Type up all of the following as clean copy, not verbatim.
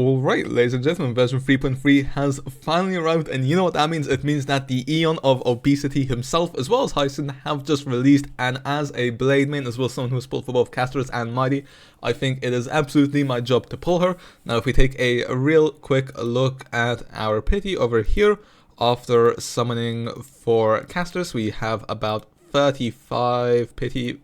Alright, ladies and gentlemen, version 3.3 has finally arrived, and you know what that means? It means that the Eon of Obesity himself, as well as Hyacine, have just released, and as a Blade main, as well as someone who's pulled for both Casterus and Mighty, I think it is absolutely my job to pull her. Now, if we take a real quick look at our pity over here, after summoning for Casterus, we have about 35 pity,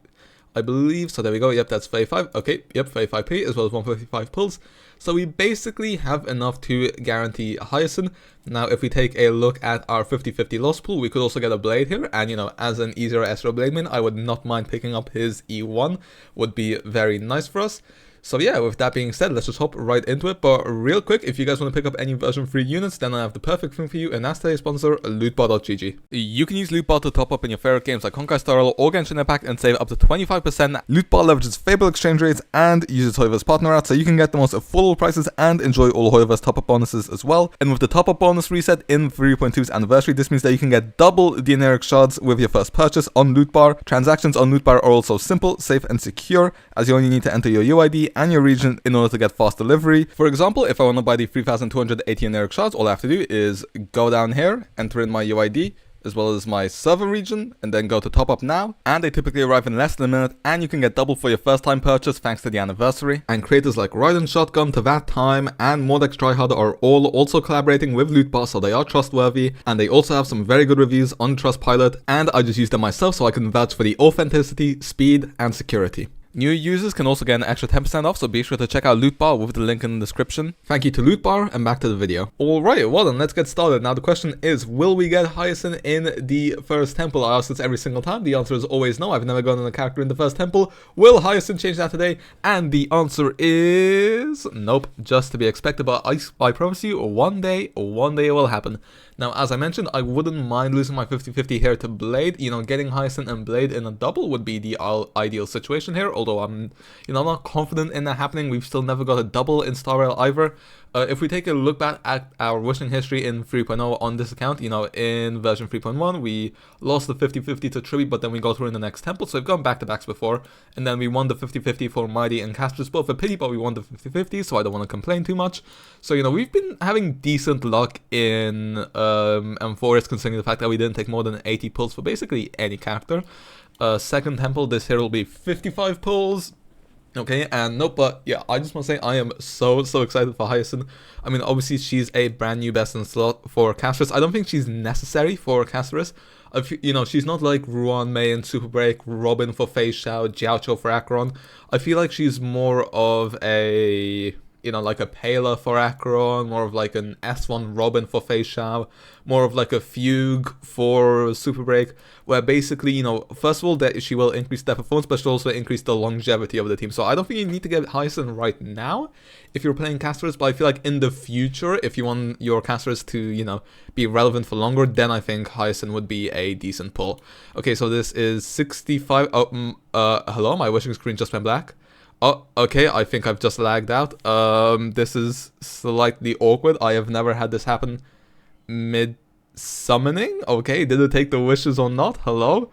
I believe. So there we go. Yep, that's 35. Okay, yep, 35p as well as 155 pulls. So we basically have enough to guarantee Hyacine. Now, if we take a look at our 50-50 loss pool, we could also get a Blade here. And, you know, as an easier Astro Blade main, I would not mind picking up his E1. Would be very nice for us. So yeah, with that being said, let's just hop right into it. But real quick, if you guys want to pick up any version 3 units, then I have the perfect thing for you, and that's today's sponsor, lootbar.gg. You can use Lootbar to top up in your favorite games like Honkai Star Rail or Genshin Impact and save up to 25%. Lootbar leverages favorable exchange rates and uses Hoyoverse partner ads, so you can get the most affordable prices and enjoy all Hoyoverse top-up bonuses as well. And with the top-up bonus reset in 3.2's anniversary, this means that you can get double the generic shards with your first purchase on Lootbar. Transactions on Lootbar are also simple, safe, and secure, as you only need to enter your UID and your region in order to get fast delivery. For example, if I want to buy the 3280 generic shards, all I have to do is go down here, enter in my UID, as well as my server region, and then go to top up now, and they typically arrive in less than a minute, and you can get double for your first time purchase thanks to the anniversary. And creators like Raiden Shotgun, To That Time, and Mordex Tryharder are all also collaborating with Lootbar, so they are trustworthy, and they also have some very good reviews on Trustpilot, and I just use them myself so I can vouch for the authenticity, speed, and security. New users can also get an extra 10% off, so be sure to check out Lootbar with the link in the description. Thank you to Lootbar, and back to the video. Alright, well then, let's get started. Now the question is, will we get Hyacine in the first temple? I ask this every single time. The answer is always no. I've never gotten a character in the first temple. Will Hyacine change that today? And the answer is nope, just to be expected, but I promise you, one day it will happen. Now, as I mentioned, I wouldn't mind losing my 50-50 here to Blade. You know, getting Hyacine and Blade in a double would be the ideal situation here, although I'm not confident in that happening. We've still never got a double in Star Rail either. If we take a look back at our wishing history in 3.0 on this account, you know, in version 3.1, we lost the 50-50 to Triby, but then we got through in the next temple, so we've gone back-to-backs before, and then we won the 50-50 for Mighty and Casterus, both a pity, but we won the 50-50, so I don't want to complain too much. So, you know, we've been having decent luck in M4, considering the fact that we didn't take more than 80 pulls for basically any character. Second temple, this here will be 55 pulls. Okay, and nope, but yeah, I just want to say I am so excited for Hyacine. I mean, obviously she's a brand new best in slot for Casterus. I don't think she's necessary for Casterus. You know, she's not like Ruan Mei in Super Break, Robin for Fei Xiao, Jiaoqiu for Acheron. I feel like she's more of a, you know, like a Pela for Acheron, more of like an S1 Robin for Fei Xiao, more of like a Fugue for Super Break, where basically, you know, first of all, that she will increase their performance, but she'll also increase the longevity of the team. So I don't think you need to get Hyacine right now if you're playing Casterus, but I feel like in the future, if you want your Casterus to, you know, be relevant for longer, then I think Hyacine would be a decent pull. Okay, so this is 65, hello, my wishing screen just went black. Oh, okay, I think I've just lagged out. This is slightly awkward. I have never had this happen mid-summoning. Okay, did it take the wishes or not? Hello?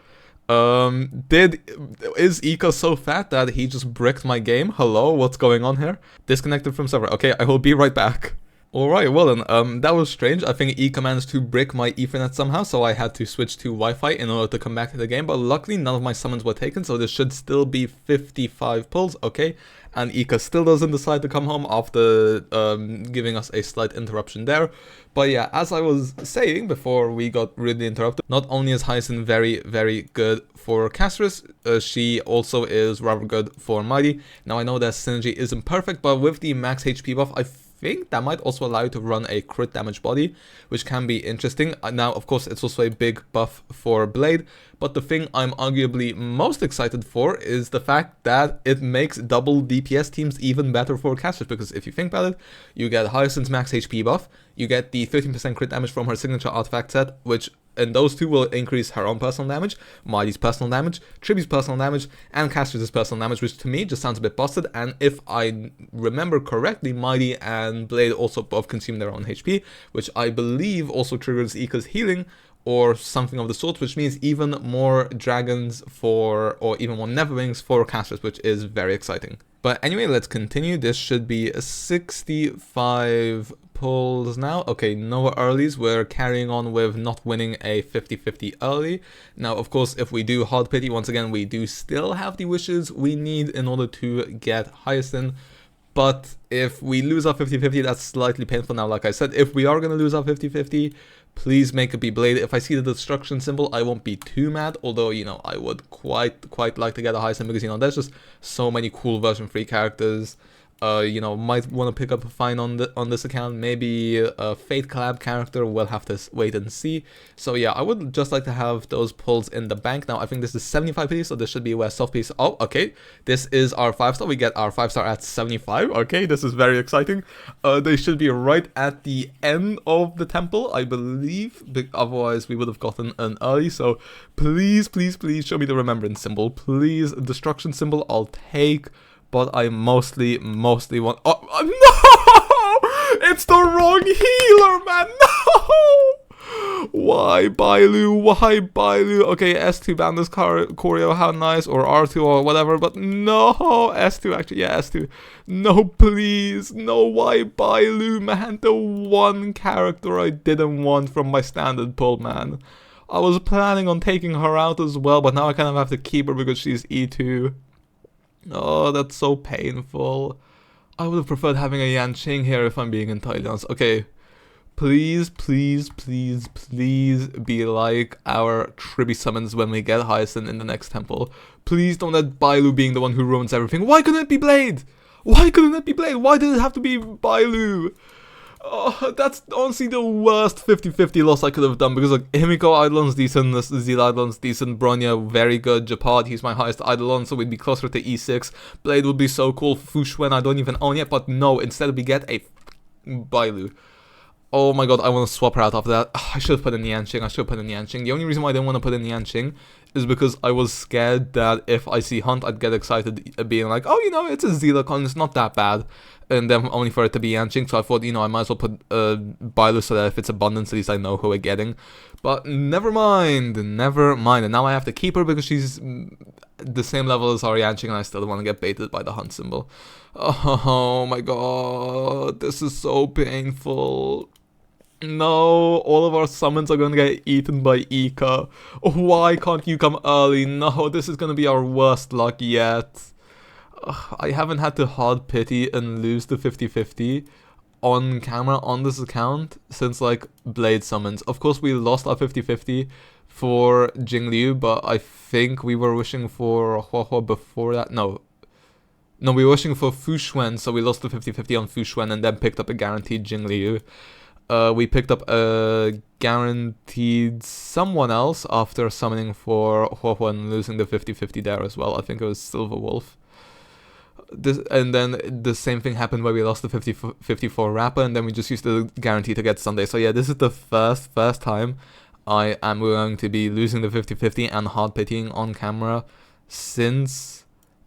Is ICA so fat that he just bricked my game? Hello, what's going on here? Disconnected from server. Okay, I will be right back. Alright, well then, that was strange. I think ICA managed to brick my Ethernet somehow, so I had to switch to Wi-Fi in order to come back to the game, but luckily none of my summons were taken, so this should still be 55 pulls, okay? And ICA still doesn't decide to come home after giving us a slight interruption there. But yeah, as I was saying before we got really interrupted, not only is Hyacine very good for Casterus, she also is rather good for Mighty. Now I know that synergy isn't perfect, but with the max HP buff, I think that might also allow you to run a crit damage body, which can be interesting. Now, of course, it's also a big buff for Blade, but the thing I'm arguably most excited for is the fact that it makes double DPS teams even better for Casterus, because if you think about it, you get Hyacine's max HP buff, you get the 13% crit damage from her signature artifact set, which and those two will increase her own personal damage, Mighty's personal damage, Triby's personal damage, and Casterus' personal damage, which to me just sounds a bit busted. And if I remember correctly, Mighty and Blade also both consume their own HP, which I believe also triggers ICA's healing, or something of the sort, which means even more dragons for, or even more Neverwings for casters, which is very exciting. But anyway, let's continue. This should be 65 pulls now. Okay, no earlies. We're carrying on with not winning a 50-50 early. Now, of course, if we do Hard Pity, once again, we do still have the wishes we need in order to get Hyacine. But if we lose our 50-50, that's slightly painful. Now, like I said, if we are going to lose our 50-50, please make it be Blade. If I see the destruction symbol, I won't be too mad. Although, you know, I would quite like to get a Hyacine because, you know, there's just so many cool version 3 characters. You know, might want to pick up a fine on this account. Maybe a Fate collab character. We'll have to wait and see. So yeah, I would just like to have those pulls in the bank. Now I think this is 75 piece, so this should be a soft piece. Oh, okay. This is our 5-star. We get our 5-star at 75. Okay, this is very exciting. They should be right at the end of the temple, I believe. Otherwise, we would have gotten an early. So please, please, please show me the remembrance symbol. Please, destruction symbol. I'll take. But I mostly want... Oh, no! It's the wrong healer, man! No! Why, Bailu? Why, Bailu? Okay, S2 banned this choreo, how nice. Or R2 or whatever, but no! S2, actually, yeah, S2. No, please. No, why, Bailu, man? The one character I didn't want from my standard pull, man. I was planning on taking her out as well, but now I kind of have to keep her because she's E2. Oh, that's so painful. I would have preferred having a Yanqing here if I'm being entirely honest. Okay, please, please, please, please be like our Tribby summons when we get Hyacine in the next temple. Please don't let Bailu being the one who ruins everything. Why couldn't it be Blade? Why couldn't it be Blade? Why did it have to be Bailu? Oh, that's honestly the worst 50-50 loss I could have done because like Himiko Eidolon's decent, Zeal Eidolon's decent, Bronya very good, Japad, he's my highest Eidolon, so we'd be closer to E6. Blade would be so cool, Fushuen I don't even own yet, but no, instead we get a Bailu. Oh my god, I want to swap her out after that. I should have put in Yanqing. The only reason why I didn't want to put in Yanqing is because I was scared that if I see Hunt, I'd get excited being like, oh, you know, it's a Zealacon, it's not that bad. And then only for it to be Yanqing, so I thought, you know, I might as well put Bailu so that if it's abundance, at least I know who we're getting. But never mind. And now I have to keep her because she's the same level as our Yanqing, and I still want to get baited by the Hunt symbol. Oh my god, this is so painful. No, all of our summons are going to get eaten by ICA. Why can't you come early? No, this is going to be our worst luck yet. I haven't had to hard pity and lose the 50-50 on camera on this account since like Blade summons. Of course, we lost our 50-50 for Jingliu, but I think we were wishing for Huohuo before that. No, we were wishing for Fushuen, so we lost the 50-50 on Fushuen and then picked up a guaranteed Jingliu. We picked up a guaranteed someone else after summoning for Huohuo and losing the 50-50 there as well. I think it was Silver Wolf. And then the same thing happened where we lost the 50-50 for Rapper, and then we just used the guarantee to get Sunday. So yeah, this is the first time I am going to be losing the 50-50 and hard pitying on camera since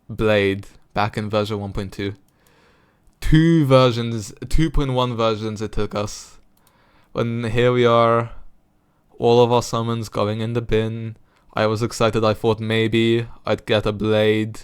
Blade back in version 1.2. 2.1 versions it took us. And here we are, all of our summons going in the bin. I was excited, I thought maybe I'd get a Blade,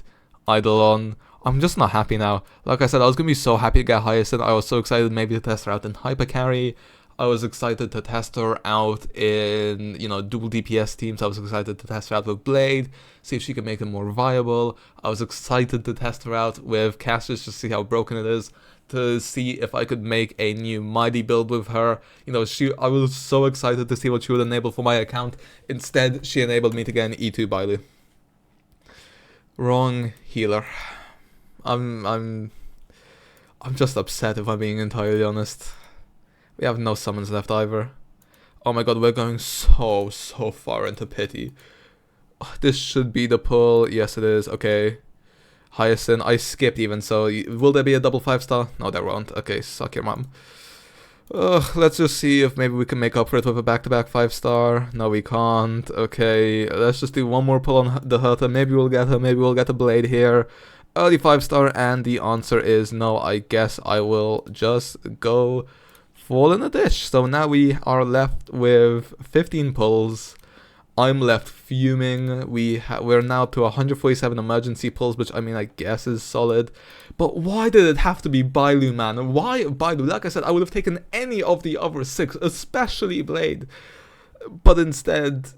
Eidolon. I'm just not happy now. Like I said, I was going to be so happy to get Hyacine. I was so excited maybe to test her out in Hyper Carry. I was excited to test her out in, you know, dual DPS teams. I was excited to test her out with Blade, see if she could make it more viable. I was excited to test her out with casters, just to see how broken it is, to see if I could make a new Mighty build with her. You know, I was so excited to see what she would enable for my account. Instead, she enabled me to get an E2 Bailu. Wrong healer. I'm just upset if I'm being entirely honest. We have no summons left either. Oh my god, we're going so far into pity. This should be the pull. Yes, it is. Okay. Hyacine. I skipped even, so will there be a double 5-star? No, there won't. Okay, suck your mom. Let's just see if maybe we can make up for it with a back-to-back 5-star. No, we can't. Okay, let's just do one more pull on the Hertha. Maybe we'll get her. Maybe we'll get a Blade here. Early 5-star, and the answer is no. I guess I will just go fall in a dish. So now we are left with 15 pulls. I'm left fuming. We're now up to 147 emergency pulls, which I mean I guess is solid. But why did it have to be Bailu, man? Why Bailu? Like I said, I would have taken any of the other 6, especially Blade. But instead,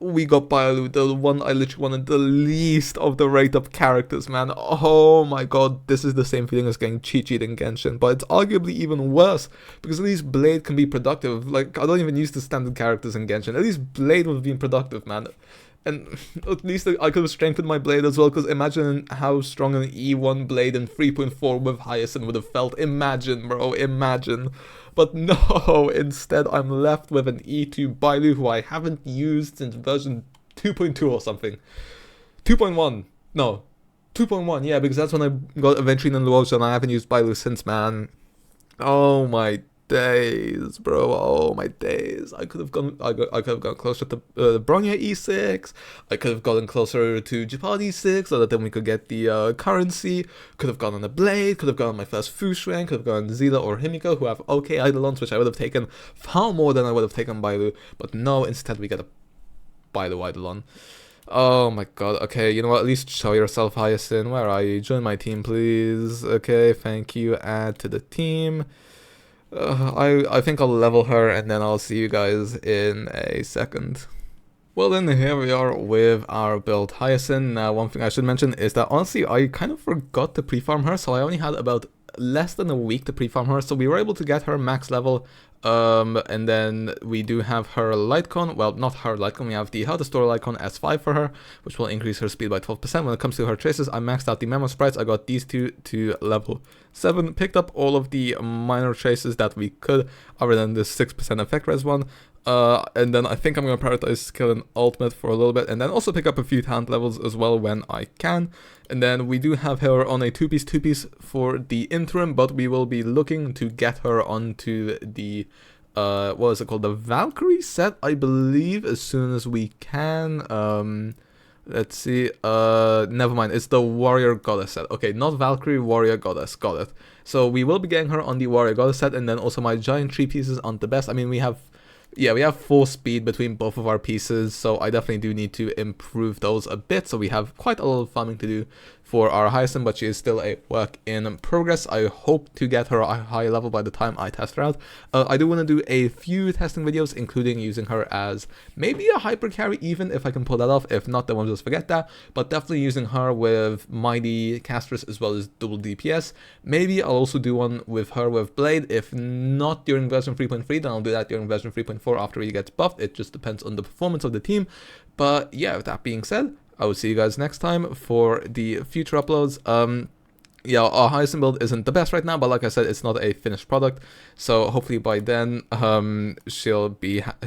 we got Bailu, the one I literally wanted the least of the rate up characters, man. Oh my god, this is the same feeling as getting cheat in Genshin, but it's arguably even worse, because at least Blade can be productive. Like, I don't even use the standard characters in Genshin. At least Blade would have been productive, man. And at least I could have strengthened my Blade as well, because imagine how strong an E1 Blade in 3.4 with Hyacine would have felt. Imagine, bro, imagine. But no, instead I'm left with an E2 Bailu who I haven't used since version 2.2 or something. 2.1, no, 2.1, yeah, because that's when I got Aventrine and Luosia, and I haven't used Bailu since, man. Oh my days, bro. Oh my days. I could have gone closer to Bronya E6. I could have gotten closer to Japan E6, so that then we could get the currency. Could have gone on the Blade. Could have gone on my first Fush rank. Could have gone on Zila or Himiko, who have okay Eidolons, which I would have taken far more than I would have taken Bailu. But no, instead we get a Bailu Eidolon. Oh my god. Okay, you know what? At least show yourself, Hyacine. Where are you? Join my team, please. Okay, thank you. Add to the team. I think I'll level her and then I'll see you guys in a second. Well then, here we are with our build Hyacine. Now one thing I should mention is that honestly I kind of forgot to pre-farm her, so I only had about less than a week to pre-farm her, so we were able to get her max level. And then we do have her Lightcon, well not her Lightcon, we have the How to Store Lightcon S5 for her, which will increase her speed by 12%. When it comes to her traces, I maxed out the Memo Sprites, I got these two to level 7, picked up all of the minor traces that we could, other than this 6% effect res one. And then I think I'm going to prioritize skill and ultimate for a little bit, and then also pick up a few talent levels as well when I can. And then we do have her on a 2-piece for the interim, but we will be looking to get her onto the, what is it called, the Valkyrie set, I believe, as soon as we can. Let's see, never mind, it's the Warrior Goddess set. Okay, not Valkyrie, Warrior Goddess, got it. So we will be getting her on the Warrior Goddess set, and then also my giant 3 pieces on the best. I mean, we have 4 speed between both of our pieces, so I definitely do need to improve those a bit. So we have quite a lot of farming to do for our Hyacine, but she is still a work in progress. I hope to get her a high level by the time I test her out. I do want to do a few testing videos, including using her as maybe a hyper carry, even if I can pull that off. If not, then we'll just forget that. But definitely using her with Mighty Castress as well as double DPS. Maybe I'll also do one with her with Blade. If not during version 3.3, then I'll do that during version 3.4 after he gets buffed. It just depends on the performance of the team. But yeah, with that being said, I will see you guys next time for the future uploads. Yeah, our Hyacine build isn't the best right now, but like I said, it's not a finished product. So hopefully by then, she'll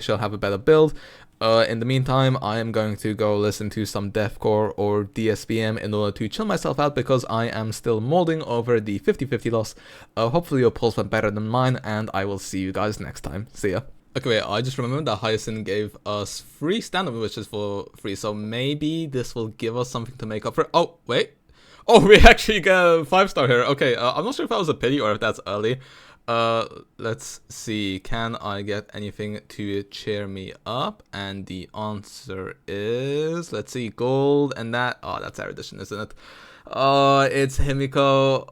have a better build. In the meantime, I am going to go listen to some deathcore or DSPM in order to chill myself out, because I am still molding over the 50-50 loss. Hopefully your pulls went better than mine, and I will see you guys next time. See ya. Okay, wait, I just remembered that Hyacine gave us 3 standard wishes for free, so maybe this will give us something to make up for. Oh, wait. Oh, we actually get a 5-star here. Okay, I'm not sure if that was a pity or if that's early. Let's see. Can I get anything to cheer me up? And the answer is, let's see, gold and that. Oh, that's erudition, isn't it? It's Himiko.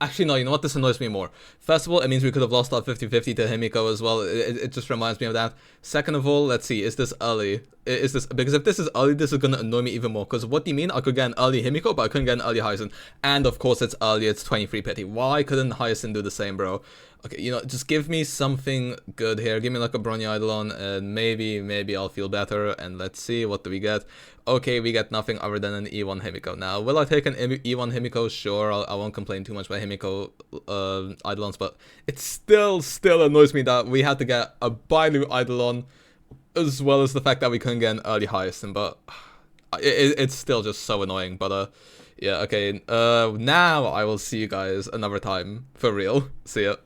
Actually, no, you know what? This annoys me more. First of all, it means we could have lost our 50-50 to Himiko as well. It just reminds me of that. Second of all, let's see, is this early? Is this, because if this is early, this is gonna annoy me even more. Because what do you mean? I could get an early Himiko, but I couldn't get an early Hyacine. And of course, it's early, it's 23 pity. Why couldn't Hyacine do the same, bro? Okay, you know, just give me something good here. Give me like a Bronya Eidolon, and maybe I'll feel better. And let's see, what do we get? Okay, we get nothing other than an E1 Himiko. Now, will I take an E1 Himiko? Sure, I won't complain too much about Himiko Eidolons, but it still annoys me that we had to get a Bailu Eidolon, as well as the fact that we couldn't get an early Hyacine, but it's still just so annoying. But yeah, okay, now I will see you guys another time, for real. See ya.